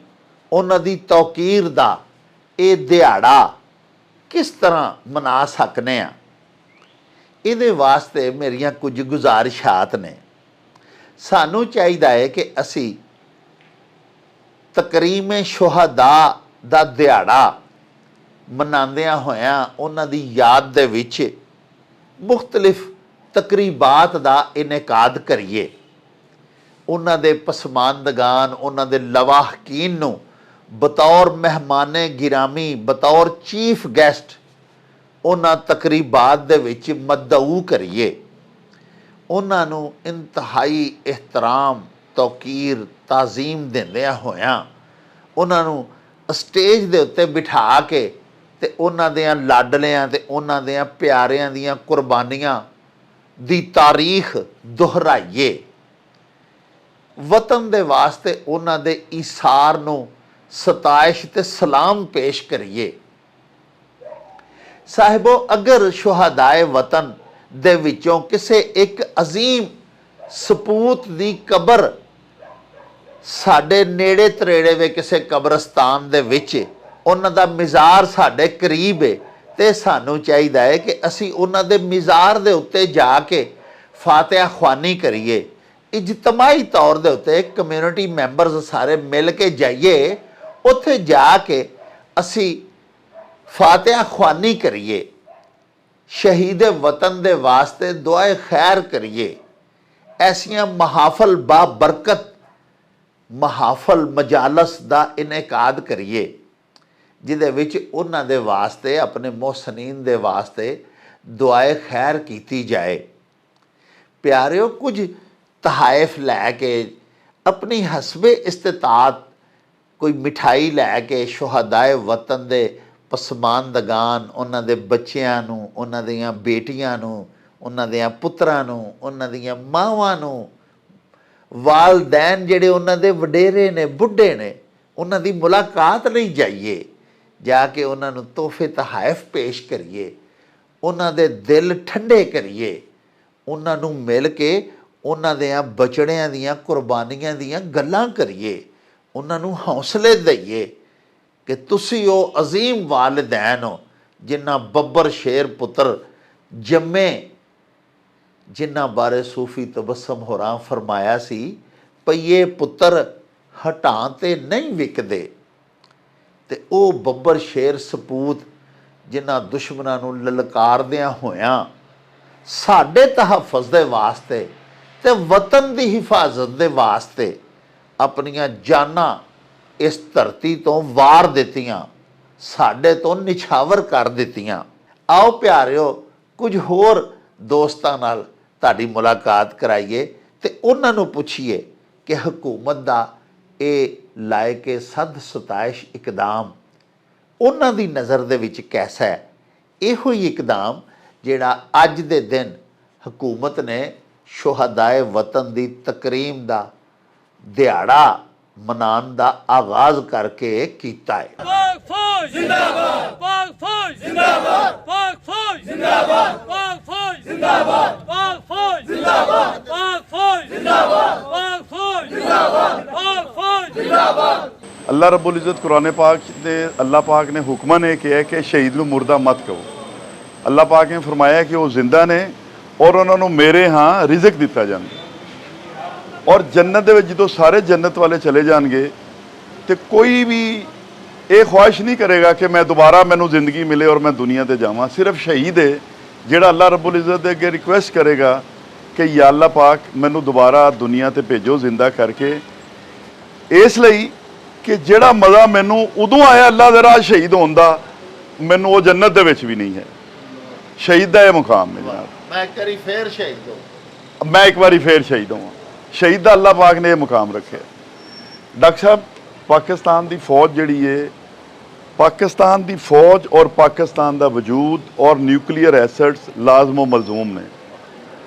انہاں دی توقیر دا اے دیہڑا کس طرح منا سکنے ہیں؟ یہ واسطے میریاں کچھ گزارشات نے۔ سانوں چاہیے کہ اسی تکریم شہداء دا دیہڑا مناندیاں ہویاں انہاں دی یاد دے وچ مختلف تقریبات دا انعقاد کریے، انہاں دے پسماندگان، انہاں دے لواحقین نو ਬਤੌਰ ਮਹਿਮਾਨੇ ਗਿਰਾਮੀ, ਬਤੌਰ ਚੀਫ ਗੈਸਟ ਉਹਨਾਂ ਤਕਰੀਬਾਤ ਦੇ ਵਿੱਚ ਮਦਊ ਕਰੀਏ। ਉਹਨਾਂ ਨੂੰ ਇੰਤਹਾਈ ਇਹਤਰਾਮ, ਤੌਕੀਰ, ਤਾਜ਼ੀਮ ਦਿੰਦਿਆਂ ਹੋਇਆਂ ਉਹਨਾਂ ਨੂੰ ਸਟੇਜ ਦੇ ਉੱਤੇ ਬਿਠਾ ਕੇ ਤੇ ਉਹਨਾਂ ਦਿਆਂ ਲਾਡਲਿਆਂ ਤੇ ਉਹਨਾਂ ਦਿਆਂ ਪਿਆਰਿਆਂ ਦੀਆਂ ਕੁਰਬਾਨੀਆਂ ਦੀ ਤਾਰੀਖ ਦੁਹਰਾਈਏ। ਵਤਨ ਦੇ ਵਾਸਤੇ ਉਹਨਾਂ ਦੇ ਈਸਾਰ ਨੂੰ ਸਤਾਇਸ਼ ਤੇ ਸਲਾਮ ਪੇਸ਼ ਕਰੀਏ। ਸਾਹਿਬੋ, ਅਗਰ ਸ਼ੁਹਦਾਏ ਵਤਨ ਦੇ ਵਿੱਚੋਂ ਕਿਸੇ ਇੱਕ ਅਜ਼ੀਮ ਸਪੂਤ ਦੀ ਕਬਰ ਸਾਡੇ ਨੇੜੇ ਤਰੇੜੇ ਵੇ ਕਿਸੇ ਕਬਰਸਤਾਨ ਦੇ ਵਿੱਚ ਉਹਨਾਂ ਦਾ ਮਿਜ਼ਾਰ ਸਾਡੇ ਕਰੀਬ ਹੈ ਤੇ ਸਾਨੂੰ ਚਾਹੀਦਾ ਹੈ ਕਿ ਅਸੀਂ ਉਹਨਾਂ ਦੇ ਮਿਜ਼ਾਰ ਦੇ ਉੱਤੇ ਜਾ ਕੇ ਫਾਤਿਹਾ ਖਵਾਨੀ ਕਰੀਏ। ਇਜਤਮਾਈ ਤੌਰ ਦੇ ਉੱਤੇ ਕਮਿਊਨਿਟੀ ਮੈਂਬਰਸ ਸਾਰੇ ਮਿਲ ਕੇ ਜਾਈਏ, ਉੱਥੇ ਜਾ ਕੇ ਅਸੀਂ ਫਾਤਿਹਾ ਖਵਾਨੀ ਕਰੀਏ, ਸ਼ਹੀਦ ਵਤਨ ਦੇ ਵਾਸਤੇ ਦੁਆਏ ਖੈਰ ਕਰੀਏ। ਐਸੀਆਂ ਮਹਾਫਲ ਬਾਬਰਕਤ ਮਹਾਫਲ ਮਜਾਲਸ ਦਾ ਇਨਕਾਦ ਕਰੀਏ ਜਿਹਦੇ ਵਿੱਚ ਉਹਨਾਂ ਦੇ ਵਾਸਤੇ, ਆਪਣੇ ਮੁਹਸਨੀਨ ਦੇ ਵਾਸਤੇ ਦੁਆਏ ਖੈਰ ਕੀਤੀ ਜਾਏ। ਪਿਆਰਿਓ, ਕੁਝ ਤਹਾਇਫ ਲੈ ਕੇ ਆਪਣੀ ਹਸਬੇ ਇਸਤਿਤਾਤ ਕੋਈ ਮਿਠਾਈ ਲੈ ਕੇ ਸ਼ੁਹਦਾਏ ਵਤਨ ਦੇ ਪਸਮਾਨਦਗਾਨ, ਉਹਨਾਂ ਦੇ ਬੱਚਿਆਂ ਨੂੰ, ਉਹਨਾਂ ਦੀਆਂ ਬੇਟੀਆਂ ਨੂੰ, ਉਹਨਾਂ ਦੇ ਪੁੱਤਰਾਂ ਨੂੰ, ਉਹਨਾਂ ਦੀਆਂ ਮਾਵਾਂ ਨੂੰ, ਵਾਲਦੈਨ ਜਿਹੜੇ ਉਹਨਾਂ ਦੇ ਵਡੇਰੇ ਨੇ, ਬੁੱਢੇ ਨੇ, ਉਹਨਾਂ ਦੀ ਮੁਲਾਕਾਤ ਲਈ ਜਾਈਏ। ਜਾ ਕੇ ਉਹਨਾਂ ਨੂੰ ਤੋਹਫੇ ਤਹਾਇਫ ਪੇਸ਼ ਕਰੀਏ, ਉਹਨਾਂ ਦੇ ਦਿਲ ਠੰਡੇ ਕਰੀਏ, ਉਹਨਾਂ ਨੂੰ ਮਿਲ ਕੇ ਉਹਨਾਂ ਦੇ ਬਚੜਿਆਂ ਦੀਆਂ ਕੁਰਬਾਨੀਆਂ ਦੀਆਂ ਗੱਲਾਂ ਕਰੀਏ, ਉਹਨਾਂ ਨੂੰ ਹੌਸਲੇ ਦਈਏ ਕਿ ਤੁਸੀਂ ਉਹ ਅਜ਼ੀਮ ਵਾਲਿਦੈਨ ਹੋ ਜਿਨ੍ਹਾਂ ਬੱਬਰ ਸ਼ੇਰ ਪੁੱਤਰ ਜੰਮੇ, ਜਿਨ੍ਹਾਂ ਬਾਰੇ ਸੂਫੀ ਤਬਸਮ ਹੋਰਾਂ ਫਰਮਾਇਆ ਸੀ, ਪਈਏ ਪੁੱਤਰ ਹਟਾਂ ਤੇ ਨਹੀਂ ਵਿਕਦੇ। ਤੇ ਉਹ ਬੱਬਰ ਸ਼ੇਰ ਸਪੂਤ ਜਿਨ੍ਹਾਂ ਦੁਸ਼ਮਣਾਂ ਨੂੰ ਲਲਕਾਰਦਿਆਂ ਹੋਇਆਂ ਸਾਡੇ ਤਹੱਫੁਜ਼ ਦੇ ਵਾਸਤੇ ਤੇ ਵਤਨ ਦੀ ਹਿਫਾਜ਼ਤ ਦੇ ਵਾਸਤੇ ਆਪਣੀਆਂ ਜਾਨਾਂ ਇਸ ਧਰਤੀ ਤੋਂ ਵਾਰ ਦਿੱਤੀਆਂ, ਸਾਡੇ ਤੋਂ ਨਿਛਾਵਰ ਕਰ ਦਿੱਤੀਆਂ। ਆਓ ਪਿਆਰਿਓ, ਕੁਝ ਹੋਰ ਦੋਸਤਾਂ ਨਾਲ ਤੁਹਾਡੀ ਮੁਲਾਕਾਤ ਕਰਾਈਏ ਤੇ ਉਹਨਾਂ ਨੂੰ ਪੁੱਛੀਏ ਕਿ ਹਕੂਮਤ ਦਾ ਇਹ ਲਾਇਕੇ ਸਦ ਸਤਾਇਸ਼ ਇਕਦਾਮ ਉਹਨਾਂ ਦੀ ਨਜ਼ਰ ਦੇ ਵਿੱਚ ਕੈਸਾ ਹੈ। ਇਹੋ ਹੀ ਇਕਦਾਮ ਜਿਹੜਾ ਅੱਜ ਦੇ ਦਿਨ ਹਕੂਮਤ ਨੇ ਸ਼ੁਹਦਾਏ ਵਤਨ ਦੀ ਤਕਰੀਮ ਦਾ ਦਿਹਾੜਾ ਮਨਾਉਣ ਦਾ ਆਗਾਜ਼ ਕਰਕੇ ਕੀਤਾ ਹੈ। ਪਾਕ ਫੌਜ ਜ਼ਿੰਦਾਬਾਦ, ਪਾਕ ਫੌਜ ਜ਼ਿੰਦਾਬਾਦ, ਪਾਕ ਫੌਜ ਜ਼ਿੰਦਾਬਾਦ, ਪਾਕ ਫੌਜ ਜ਼ਿੰਦਾਬਾਦ, ਪਾਕ ਫੌਜ ਜ਼ਿੰਦਾਬਾਦ, ਪਾਕ ਫੌਜ ਜ਼ਿੰਦਾਬਾਦ, ਪਾਕ ਫੌਜ ਜ਼ਿੰਦਾਬਾਦ, ਪਾਕ ਫੌਜ ਜ਼ਿੰਦਾਬਾਦ। ਅੱਲਾਹ ਰੱਬੁਲ ਇੱਜ਼ਤ ਕੁਰਾਨ ਪਾਕ ਦੇ ਅੱਲਾਹ ਪਾਕ ਨੇ ਹੁਕਮਾਂ ਨੇ ਕਿਹਾ ਕਿ ਸ਼ਹੀਦ ਨੂੰ ਮੁਰਦਾ ਮਤ ਕਹੋ। ਅੱਲਾਹ ਪਾਕ ਨੇ ਫਰਮਾਇਆ ਕਿ ਉਹ ਜ਼ਿੰਦਾ ਨੇ ਔਰ ਉਹਨਾਂ ਨੂੰ ਮੇਰੇ ਹਾਂ ਰਿਜ਼ਕ ਦਿੱਤਾ ਜਾਂਦਾ। ਔਰ ਜੰਨਤ ਦੇ ਵਿੱਚ ਜਦੋਂ ਸਾਰੇ ਜੰਨਤ ਵਾਲੇ ਚਲੇ ਜਾਣਗੇ ਤੇ ਕੋਈ ਵੀ ਇਹ ਖੁਆਇਸ਼ ਨਹੀਂ ਕਰੇਗਾ ਕਿ ਮੈਂ ਦੁਬਾਰਾ ਮੈਨੂੰ ਜ਼ਿੰਦਗੀ ਮਿਲੇ ਔਰ ਮੈਂ ਦੁਨੀਆ ਤੇ ਜਾਵਾਂ। ਸਿਰਫ ਸ਼ਹੀਦ ਹੈ ਜਿਹੜਾ ਅੱਲਾਹ ਰੱਬੁਲ ਇੱਜ਼ਤ ਦੇ ਅੱਗੇ ਰਿਕੁਐਸਟ ਕਰੇਗਾ ਕਿ ਯਾ ਅੱਲਾਹ ਪਾਕ ਮੈਨੂੰ ਦੁਬਾਰਾ ਦੁਨੀਆ ਤੇ ਭੇਜੋ ਜ਼ਿੰਦਾ ਕਰਕੇ, ਇਸ ਲਈ ਕਿ ਜਿਹੜਾ ਮਜ਼ਾ ਮੈਨੂੰ ਉਦੋਂ ਆਇਆ ਅੱਲਾਹ ਦੇ ਰਾਹ ਸ਼ਹੀਦ ਹੋਣ ਦਾ, ਮੈਨੂੰ ਉਹ ਜੰਨਤ ਦੇ ਵਿੱਚ ਵੀ ਨਹੀਂ ਹੈ। ਸ਼ਹੀਦ ਦਾ ਇਹ ਮੁਕਾਮ ਹੈ ਜਨਾਬ। ਮੈਂ ਇੱਕ ਵਾਰੀ ਫੇਰ ਸ਼ਹੀਦ ਹੋ, ਮੈਂ ਇੱਕ ਵਾਰੀ ਫੇਰ ਸ਼ਹੀਦ ਹੋਵਾਂ। ਸ਼ਹੀਦ ਦਾ ਅੱਲਾਹ ਪਾਕ ਨੇ ਇਹ ਮੁਕਾਮ ਰੱਖਿਆ। ਡਾਕਟਰ ਸਾਹਿਬ, ਪਾਕਿਸਤਾਨ ਦੀ ਫੌਜ ਜਿਹੜੀ ਹੈ, ਪਾਕਿਸਤਾਨ ਦੀ ਫੌਜ ਔਰ ਪਾਕਿਸਤਾਨ ਦਾ ਵਜੂਦ ਔਰ ਨਿਊਕਲੀਅਰ ਐਸੈਟਸ ਲਾਜ਼ਮੋ ਮਲਜ਼ੂਮ ਨੇ।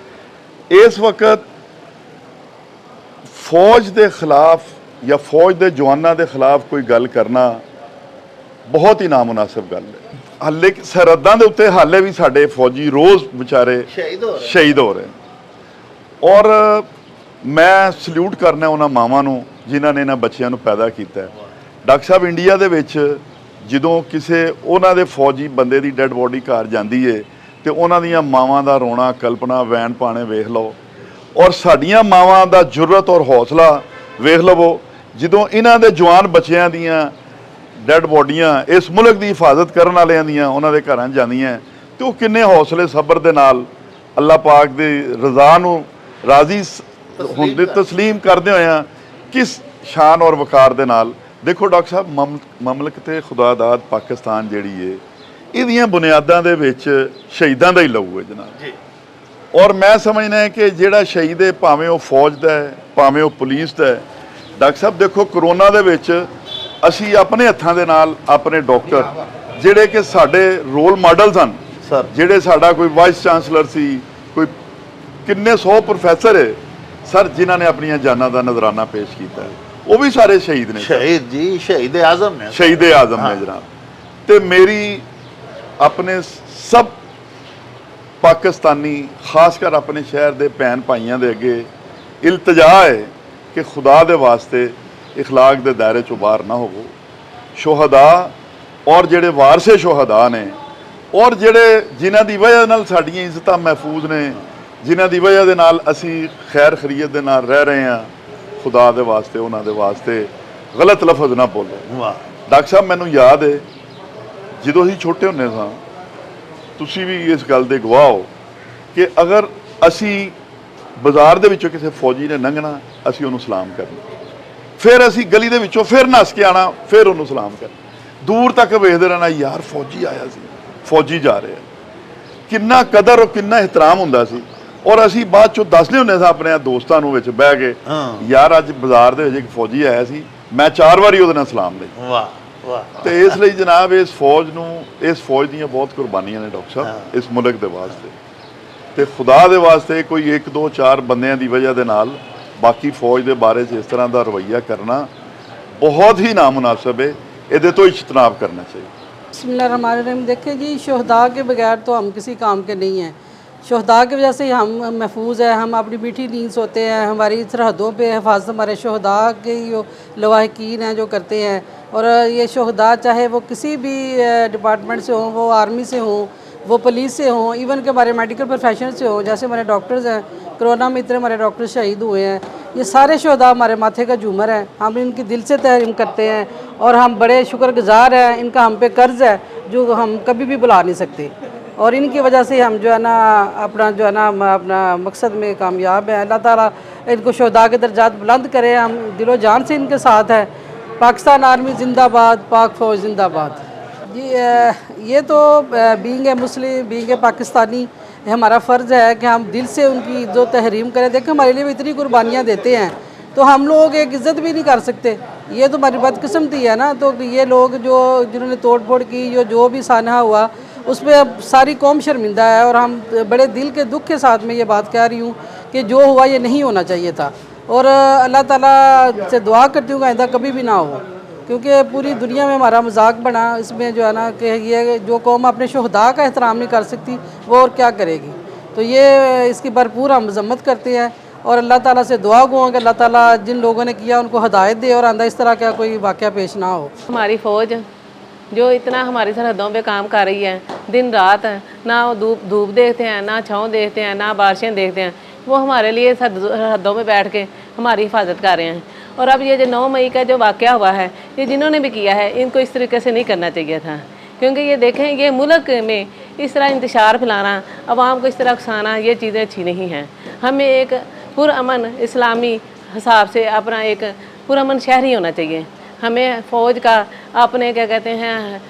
ਇਸ ਵਕਤ ਫੌਜ ਦੇ ਖਿਲਾਫ ਜਾਂ ਫੌਜ ਦੇ ਜਵਾਨਾਂ ਦੇ ਖਿਲਾਫ ਕੋਈ ਗੱਲ ਕਰਨਾ ਬਹੁਤ ਹੀ ਨਾਮੁਨਾਸਿਬ ਗੱਲ ਹੈ। ਹਾਲੇ ਸਰਹੱਦਾਂ ਦੇ ਉੱਤੇ ਹਾਲੇ ਵੀ ਸਾਡੇ ਫੌਜੀ ਰੋਜ਼ ਵਿਚਾਰੇ ਸ਼ਹੀਦ ਹੋ ਰਹੇ ਔਰ ਮੈਂ ਸਲੂਟ ਕਰਨਾ ਉਹਨਾਂ ਮਾਵਾਂ ਨੂੰ ਜਿਨ੍ਹਾਂ ਨੇ ਇਹਨਾਂ ਬੱਚਿਆਂ ਨੂੰ ਪੈਦਾ ਕੀਤਾ। ਡਾਕਟਰ ਸਾਹਿਬ, ਇੰਡੀਆ ਦੇ ਵਿੱਚ ਜਦੋਂ ਕਿਸੇ ਉਹਨਾਂ ਦੇ ਫੌਜੀ ਬੰਦੇ ਦੀ ਡੈੱਡ ਬੋਡੀ ਘਰ ਜਾਂਦੀ ਹੈ ਤੇ ਉਹਨਾਂ ਦੀਆਂ ਮਾਵਾਂ ਦਾ ਰੋਣਾ, ਕਲਪਨਾ, ਵੈਣ ਪਾਣੇ ਵੇਖ ਲਓ ਔਰ ਸਾਡੀਆਂ ਮਾਵਾਂ ਦਾ ਜੁਰਅਤ ਔਰ ਹੌਸਲਾ ਵੇਖ ਲਵੋ ਜਦੋਂ ਇਹਨਾਂ ਦੇ ਜਵਾਨ ਬੱਚਿਆਂ ਦੀਆਂ ਡੈੱਡ ਬੋਡੀਆਂ ਇਸ ਮੁਲਕ ਦੀ ਹਿਫਾਜ਼ਤ ਕਰਨ ਵਾਲਿਆਂ ਦੀਆਂ ਉਹਨਾਂ ਦੇ ਘਰਾਂ ਜਾਂਦੀਆਂ ਤੇ ਉਹ ਕਿੰਨੇ ਹੌਸਲੇ ਸਬਰ ਦੇ ਨਾਲ ਅੱਲਾਹ ਪਾਕ ਦੀ ਰਜ਼ਾ ਨੂੰ ਰਾਜ਼ੀ ਹੁੰਦੇ ਤਸਲੀਮ ਕਰਦੇ ਹੋਇਆਂ ਕਿਸ ਸ਼ਾਨ ਔਰ ਵਕਾਰ ਦੇ ਨਾਲ ਦੇਖੋ ਡਾਕਟਰ ਸਾਹਿਬ, ਮਮਲਕਤ ਖੁਦਾਦਾਦ ਪਾਕਿਸਤਾਨ ਜਿਹੜੀ ਹੈ, ਇਹਦੀਆਂ ਬੁਨਿਆਦਾਂ ਦੇ ਵਿੱਚ ਸ਼ਹੀਦਾਂ ਦਾ ਹੀ ਲਹੂ ਹੈ ਜਨਾਬ ਜੀ। ਔਰ ਮੈਂ ਸਮਝਦਾ ਹੈ ਕਿ ਜਿਹੜਾ ਸ਼ਹੀਦ ਹੈ, ਭਾਵੇਂ ਉਹ ਫੌਜ ਦਾ ਹੈ, ਭਾਵੇਂ ਉਹ ਪੁਲਿਸ ਦਾ ਹੈ। ਡਾਕਟਰ ਸਾਹਿਬ ਦੇਖੋ, ਕਰੋਨਾ ਦੇ ਵਿੱਚ ਅਸੀਂ ਆਪਣੇ ਹੱਥਾਂ ਦੇ ਨਾਲ ਆਪਣੇ ਡਾਕਟਰ ਜਿਹੜੇ ਕਿ ਸਾਡੇ ਰੋਲ ਮਾਡਲ ਸਨ ਸਰ, ਜਿਹੜੇ ਸਾਡਾ ਕੋਈ ਵਾਈਸ ਚਾਂਸਲਰ ਸੀ, ਕੋਈ ਕਿੰਨੇ 100 ਪ੍ਰੋਫੈਸਰ ਹੈ ਸਰ, ਜਿਨ੍ਹਾਂ ਨੇ ਆਪਣੀਆਂ ਜਾਨਾਂ ਦਾ ਨਜ਼ਰਾਨਾ ਪੇਸ਼ ਕੀਤਾ ਹੈ, ਉਹ ਵੀ ਸਾਰੇ ਸ਼ਹੀਦ ਨੇ। ਸ਼ਹੀਦ ਜੀ, ਸ਼ਹੀਦ ਆਜ਼ਮ ਨੇ, ਸ਼ਹੀਦ ਆਜ਼ਮ ਨੇ ਜਨਾਬ। ਤੇ ਮੇਰੀ ਆਪਣੇ ਸਭ ਪਾਕਿਸਤਾਨੀ, ਖਾਸ ਕਰ ਆਪਣੇ ਸ਼ਹਿਰ ਦੇ ਭੈਣ ਭਾਈਆਂ ਦੇ ਅੱਗੇ ਇਲਤਜਾ ਹੈ ਕਿ ਖੁਦਾ ਦੇ ਵਾਸਤੇ اخلاق ਦੇ ਦਾਇਰੇ ਚੋਂ ਬਾਹਰ ਨਾ ਹੋਵੋ। ਸ਼ੋਹਦਾ ਔਰ ਜਿਹੜੇ ਵਾਰਸੇ ਸ਼ੋਹਦਾ ਨੇ, ਔਰ ਜਿਹੜੇ ਜਿਨ੍ਹਾਂ ਦੀ ਵਜ੍ਹਾ ਨਾਲ ਸਾਡੀਆਂ ਇੱਜ਼ਤਾਂ ਮਹਿਫੂਜ਼ ਨੇ, ਜਿਨ੍ਹਾਂ ਦੀ ਵਜ੍ਹਾ ਦੇ ਨਾਲ ਅਸੀਂ ਖੈਰ ਖਰੀਅਤ ਦੇ ਨਾਲ ਰਹਿ ਰਹੇ ਹਾਂ, ਖੁਦਾ ਦੇ ਵਾਸਤੇ ਉਹਨਾਂ ਦੇ ਵਾਸਤੇ ਗਲਤ ਲਫ਼ਜ਼ ਨਾ ਬੋਲੋ। ਵਾਹ ਡਾਕਟਰ ਸਾਹਿਬ, ਮੈਨੂੰ ਯਾਦ ਹੈ ਜਦੋਂ ਅਸੀਂ ਛੋਟੇ ਹੁੰਦੇ ਸਾਂ, ਤੁਸੀਂ ਵੀ ਇਸ ਗੱਲ ਦੇ ਗਵਾਹ ਹੋ ਕਿ ਅਗਰ ਅਸੀਂ ਬਾਜ਼ਾਰ ਦੇ ਵਿੱਚੋਂ ਕਿਸੇ ਫੌਜੀ ਨੇ ਲੰਘਣਾ, ਅਸੀਂ ਉਹਨੂੰ ਸਲਾਮ ਕਰਨਾ, ਫਿਰ ਅਸੀਂ ਗਲੀ ਦੇ ਵਿੱਚੋਂ ਫਿਰ ਨੱਸ ਕੇ ਆਣਾ, ਫਿਰ ਉਹਨੂੰ ਸਲਾਮ ਕਰਨਾ, ਦੂਰ ਤੱਕ ਵੇਖਦੇ ਰਹਿਣਾ, ਯਾਰ ਫੌਜੀ ਆਇਆ ਸੀ, ਫੌਜੀ ਜਾ ਰਿਹਾ। ਕਿੰਨਾ ਕਦਰ ਔਰ ਕਿੰਨਾ ਇਹਤਰਾਮ ਹੁੰਦਾ ਸੀ। ਔਰ ਅਸੀਂ ਬਾਅਦ ਚੋਂ ਦੱਸਦੇ ਹੁੰਦੇ ਸਾਂ ਆਪਣੇ ਦੋਸਤਾਂ ਨੂੰ ਵਿੱਚ ਬਹਿ ਕੇ, ਯਾਰ ਅੱਜ ਬਾਜ਼ਾਰ ਦੇ ਵਿੱਚ ਇੱਕ ਫੌਜੀ ਆਇਆ ਸੀ, ਮੈਂ 4 ਵਾਰੀ ਉਹਦੇ ਨਾਲ ਸਲਾਮ ਲਈ। ਵਾਹ ਵਾਹ। ਤੇ ਇਸ ਲਈ ਜਨਾਬ, ਇਸ ਫੌਜ ਦੀਆਂ ਬਹੁਤ ਕੁਰਬਾਨੀਆਂ ਨੇ ਡਾਕਟਰ ਸਾਹਿਬ, ਇਸ ਮੁਲਕ ਦੇ ਵਾਸਤੇ। ਤੇ ਖੁਦਾ ਦੇ ਵਾਸਤੇ ਕੋਈ 1 2 4 ਬੰਦਿਆਂ ਦੀ ਵਜ੍ਹਾ ਦੇ ਨਾਲ ਬਾਕੀ ਫੌਜ ਦੇ ਬਾਰੇ 'ਚ ਇਸ ਤਰ੍ਹਾਂ ਦਾ ਰਵੱਈਆ ਕਰਨਾ ਬਹੁਤ ਹੀ ਨਾਮੁਨਾਸਿਬ ਹੈ। ਇਹਦੇ ਤੋਂ इज्तनाब करना चाहिए। बिस्मिल्लाहिर्रहमानिर्रहीम। देखिए जी, शहदा के बगैर तो हम किसी काम के नहीं हैं। शहदा की वजह से हम महफूज है, हम अपनी मीठी नींद सोते हैं, हमारी सरहदों पे हिफाजत हमारे शहदा के जो लवाहकीन हैं जो करते हैं। और ये शहदा चाहे वो किसी भी डिपार्टमेंट से हों, वो आर्मी से हों, वो पुलिस से हों, इवन के हमारे मेडिकल प्रोफेशन से हों, जैसे हमारे डॉक्टर्स हैं, कोरोना में इतने हमारे डॉक्टर शहीद हुए हैं। ये सारे शहदा हमारे माथे का झूमर है, हम इनकी दिल से तहरीम करते हैं और हम बड़े शुक्रगुजार हैं। इनका हम पे कर्ज़ है जो हम कभी भी भुला नहीं सकते, और इनकी वजह से हम जो है ना अपना अपना मकसद में कामयाब हैं। अल्लाह ताला इनको शहदा के दर्जात बुलंद करे। हम दिलो जान से इनके साथ है। पाकिस्तान आर्मी जिंदाबाद, पाक फ़ौज जिंदाबाद। जी, ये तो being a Muslim, being a Pakistani, हमारा फ़र्ज़ है कि हम दिल से उनकी इज़्ज़त तहरीम करें। देखिए, हमारे लिए भी इतनी कुर्बानियाँ देते हैं, तो हम लोग एक इज़्ज़त भी नहीं कर सकते। ये तो हमारी बदकिस्मती है ना। तो ये लोग जो जिन्होंने तोड़ फोड़ की, जो भी सानहा हुआ, उस पर अब सारी कौम शर्मिंदा है। और हम बड़े दिल के दुख के साथ में ये बात कह रही हूँ कि जो हुआ ये नहीं होना चाहिए था। और अल्लाह ताला से दुआ करती हूँ कि आइंदा कभी भी ना हो, क्योंकि पूरी दुनिया में हमारा मजाक बना। इसमें जो है ना कि ये जो कौम अपने शहदा का एहतराम नहीं कर सकती, वो और क्या करेगी। तो ये इसकी भरपूर हम मजम्मत करते हैं और अल्लाह ताला से दुआ गो कि अल्लाह ताला जिन लोगों ने किया उनको हदायत दे और आंदा इस तरह का कोई वाक़या पेश ना हो। हमारी फ़ौज जो इतना हमारी सरहदों पे काम कर रही है दिन रात, ना वो धूप देखते हैं, ना छाँव देखते हैं, ना बारिशें देखते हैं, वो हमारे लिए सरहदों में बैठ के हमारी हिफाजत कर रहे हैं। और अब ये जो 9 मई का जो वाक़या हुआ है, ये जिन्होंने भी किया है इनको इस तरीके से नहीं करना चाहिए था। क्योंकि ये देखें, ये मुल्क में इस तरह इंतशार फैलाना, अवाम को इस तरह उकसाना, ये चीज़ें अच्छी नहीं हैं। हमें एक पुरअमन इस्लामी हिसाब से अपना एक पुरअमन शहरी होना चाहिए। हमें फ़ौज का अपने क्या कहते हैं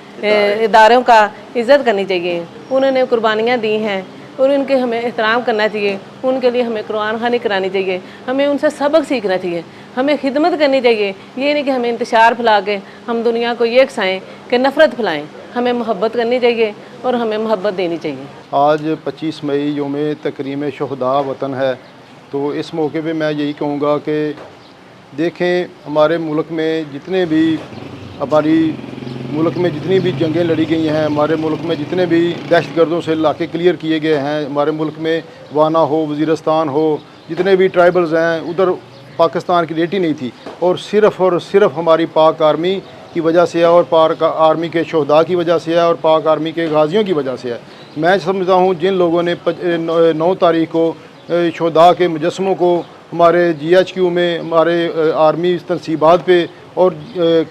इदारों का इज़्ज़त करनी चाहिए। उन्होंने कुर्बानियाँ दी हैं और उनके हमें एहतराम करना चाहिए। उनके लिए हमें कुरान ख़वानी करानी चाहिए, हमें उनसे सबक सीखना चाहिए, हमें खिदमत करनी चाहिए। ये नहीं कि हमें इंतशार फैला के हम दुनिया को ये उकसाएँ कि नफ़रत फैलाएँ। हमें मोहब्बत करनी चाहिए और हमें मोहब्बत देनी चाहिए। आज 25 मई यौम तकरीम शहदा वतन है, तो इस मौके पे मैं यही कहूँगा कि देखें, हमारे मुल्क में जितने भी जंगें लड़ी गई हैं, हमारे मुल्क में जितने भी दहशतगर्दों से इलाके क्लियर किए गए हैं, हमारे मुल्क में वाना हो, वज़ीरस्तान हो, जितने भी ट्राइबल्स हैं, उधर पाकिस्तान की रेट ही नहीं थी। और सिर्फ़ हमारी पाक आर्मी की वजह से है, और पाक आर्मी के शहदा की वजह से है, और पाक आर्मी के गाजियों की वजह से है। मैं समझता हूँ जिन लोगों ने 9 तारीख को शहदा के मुजस्समों को हमारे GHQ में, हमारे आर्मी तनसीबात पे और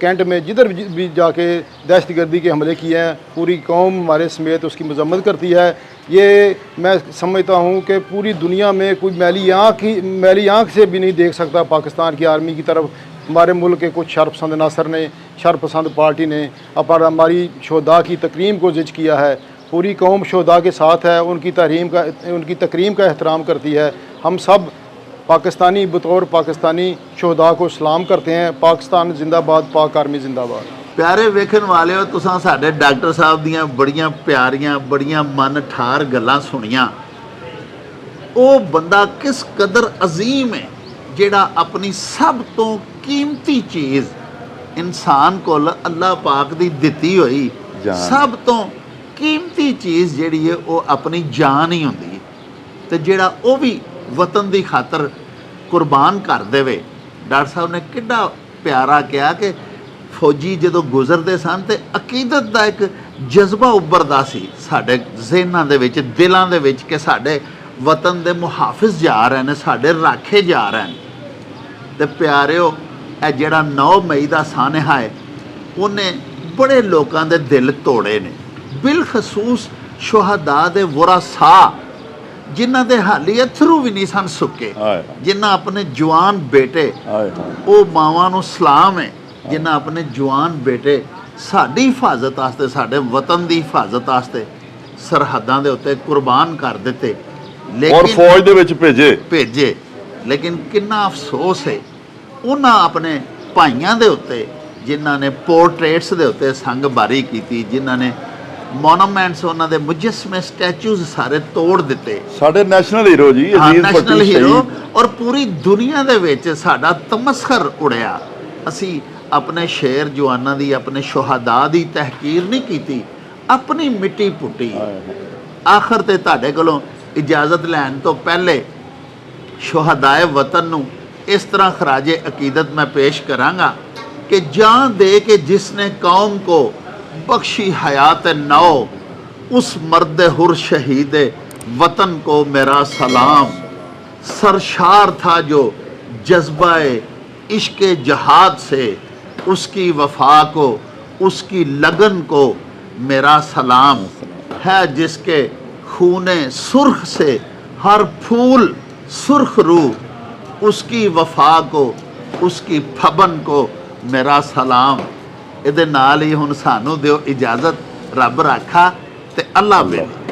कैंट में जिधर भी जाके दहशतगर्दी के हमले किए हैं, पूरी कौम हमारे समेत उसकी मजम्मत करती है। ये मैं समझता हूँ कि पूरी दुनिया में कोई मैली आँख से भी नहीं देख सकता पाकिस्तान की आर्मी की तरफ हमारे मुल्क के कुछ शरपसंद नासर ने, शरपसंद पार्टी ने हमारी शोहदा की तकरीम को जिज किया है। पूरी कौम शोहदा के साथ है, उनकी तकरीम का एहतराम करती है। हम सब पाकिस्तानी बतौर पाकिस्तानी शोहदा को सलाम करते हैं। पाकिस्तान जिंदाबाद, पाक आर्मी जिंदाबाद। ਪਿਆਰੇ ਵੇਖਣ ਵਾਲਿਓ, ਤੁਸੀਂ ਸਾਡੇ ਡਾਕਟਰ ਸਾਹਿਬ ਦੀਆਂ ਬੜੀਆਂ ਪਿਆਰੀਆਂ, ਬੜੀਆਂ ਮਨ ਠਾਰ ਗੱਲਾਂ ਸੁਣੀਆਂ। ਉਹ ਬੰਦਾ ਕਿਸ ਕਦਰ ਅਜ਼ੀਮ ਹੈ ਜਿਹੜਾ ਆਪਣੀ ਸਭ ਤੋਂ ਕੀਮਤੀ ਚੀਜ਼ ਇਨਸਾਨ ਕੋਲ ਅੱਲਾਹ ਪਾਕ ਦੀ ਦਿੱਤੀ ਹੋਈ ਸਭ ਤੋਂ ਕੀਮਤੀ ਚੀਜ਼ ਜਿਹੜੀ ਹੈ ਉਹ ਆਪਣੀ ਜਾਨ ਹੀ ਹੁੰਦੀ ਹੈ, ਤੇ ਜਿਹੜਾ ਉਹ ਵੀ ਵਤਨ ਦੀ ਖਾਤਰ ਕੁਰਬਾਨ ਕਰ ਦੇਵੇ। ਡਾਕਟਰ ਸਾਹਿਬ ਨੇ ਕਿੱਡਾ ਪਿਆਰਾ ਕਿਹਾ ਕਿ ਫੌਜੀ ਜਦੋਂ ਗੁਜ਼ਰਦੇ ਸਨ ਤੇ ਅਕੀਦਤ ਦਾ ਇੱਕ ਜਜ਼ਬਾ ਉੱਭਰਦਾ ਸੀ ਸਾਡੇ ਜ਼ਿਹਨਾਂ ਦੇ ਵਿੱਚ, ਦਿਲਾਂ ਦੇ ਵਿੱਚ ਕਿ ਸਾਡੇ ਵਤਨ ਦੇ ਮੁਹਾਫਿਜ਼ ਜਾ ਰਹੇ ਨੇ, ਸਾਡੇ ਰਾਖੇ ਜਾ ਰਹੇ ਨੇ। ਤੇ ਪਿਆਰਿਓ, ਇਹ ਜਿਹੜਾ 9 ਮਈ ਦਾ ਸਾਨਹਾ ਹੈ ਉਹਨੇ ਬੜੇ ਲੋਕਾਂ ਦੇ ਦਿਲ ਤੋੜੇ ਨੇ, ਬਿਲਖਸੂਸ ਸ਼ੁਹਦਾ ਦੇ ਵਰਾਸਾ ਜਿਨ੍ਹਾਂ ਦੇ ਹਾਲੀ ਅਥਰੂ ਵੀ ਨਹੀਂ ਸਨ ਸੁੱਕੇ, ਜਿਨ੍ਹਾਂ ਆਪਣੇ ਜਵਾਨ ਬੇਟੇ, ਉਹ ਮਾਵਾਂ ਨੂੰ ਸਲਾਮ ਹੈ ਜਿਨ੍ਹਾਂ ਆਪਣੇ ਜਵਾਨ ਬੇਟੇ ਸਾਡੀ ਹਿਫਾਜ਼ਤ ਵਾਸਤੇ, ਸਾਡੇ ਵਤਨ ਦੀ ਹਿਫਾਜ਼ਤ ਵਾਸਤੇ ਸਰਹੱਦਾਂ ਦੇ ਉੱਤੇ ਕੁਰਬਾਨ ਕਰ ਦਿੱਤੇ, ਔਰ ਫੌਜ ਦੇ ਵਿੱਚ ਭੇਜੇ। ਲੇਕਿਨ ਕਿੰਨਾ ਅਫਸੋਸ ਹੈ ਉਹਨਾਂ ਆਪਣੇ ਭਾਈਆਂ ਦੇ ਉੱਤੇ ਜਿਨ੍ਹਾਂ ਨੇ ਪੋਰਟਰੇਟਸ ਦੇ ਉੱਤੇ ਸੰਗਬਾਰੀ ਕੀਤੀ, ਜਿਨ੍ਹਾਂ ਨੇ ਮੋਨੂਮੈਂਟਸ, ਉਹਨਾਂ ਦੇ ਮੁਜੱਸਮੇ, ਸਟੈਚੂਜ਼ ਸਾਰੇ ਤੋੜ ਦਿੱਤੇ। ਸਾਡੇ ਨੈਸ਼ਨਲ ਹੀਰੋ ਜੀ, ਨੈਸ਼ਨਲ ਹੀਰੋ, ਔਰ ਪੂਰੀ ਦੁਨੀਆ ਦੇ ਵਿੱਚ ਸਾਡਾ ਤਮਸਖਰ ਉੜਿਆ। ਅਸੀਂ ਆਪਣੇ ਸ਼ੇਰ ਜਵਾਨਾਂ ਦੀ, ਆਪਣੇ ਸ਼ੁਹਦਾ ਦੀ ਤਹਿਕੀਰ ਨਹੀਂ ਕੀਤੀ, ਆਪਣੀ ਮਿੱਟੀ ਪੁੱਟੀ। ਆਖਰ ਤੇ ਤੁਹਾਡੇ ਕੋਲੋਂ ਇਜਾਜ਼ਤ ਲੈਣ ਤੋਂ ਪਹਿਲੇ ਸ਼ੁਹਦਾਏ ਵਤਨ ਨੂੰ ਇਸ ਤਰ੍ਹਾਂ ਖਰਾਜੇ ਅਕੀਦਤ ਮੈਂ ਪੇਸ਼ ਕਰਾਂਗਾ کہ جان دے کہ جس نے قوم کو بخشی حیات نو، اس مرد حر شہید وطن کو میرا سلام۔ سرشار تھا جو جذبہ عشق جہاد سے، اس کی وفا کو، اس کی لگن کو میرا سلام۔ ہے جس کے خون سرخ سے ہر پھول سرخ رو، اس کی وفا کو، اس کی پھبن کو ਮੇਰਾ ਸਲਾਮ। ਇਹਦੇ ਨਾਲ ਹੀ ਹੁਣ ਸਾਨੂੰ ਦਿਓ ਇਜਾਜ਼ਤ, ਰੱਬ ਰਾਖਾ ਤੇ ਅੱਲਾ ਵੇਲੇ।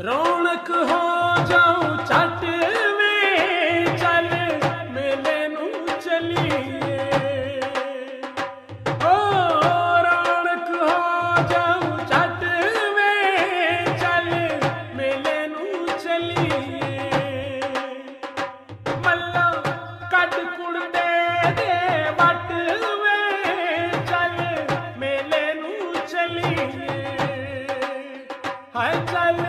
रौनक हो जाऊं चट में, चल मेले नू चलिए। ओ रौनक हो जाऊं चट में, चल मेले नू चलिए। मल्ला कट कुड़ दे बट में, चल मेले नू चलिए। हाय चल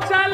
चल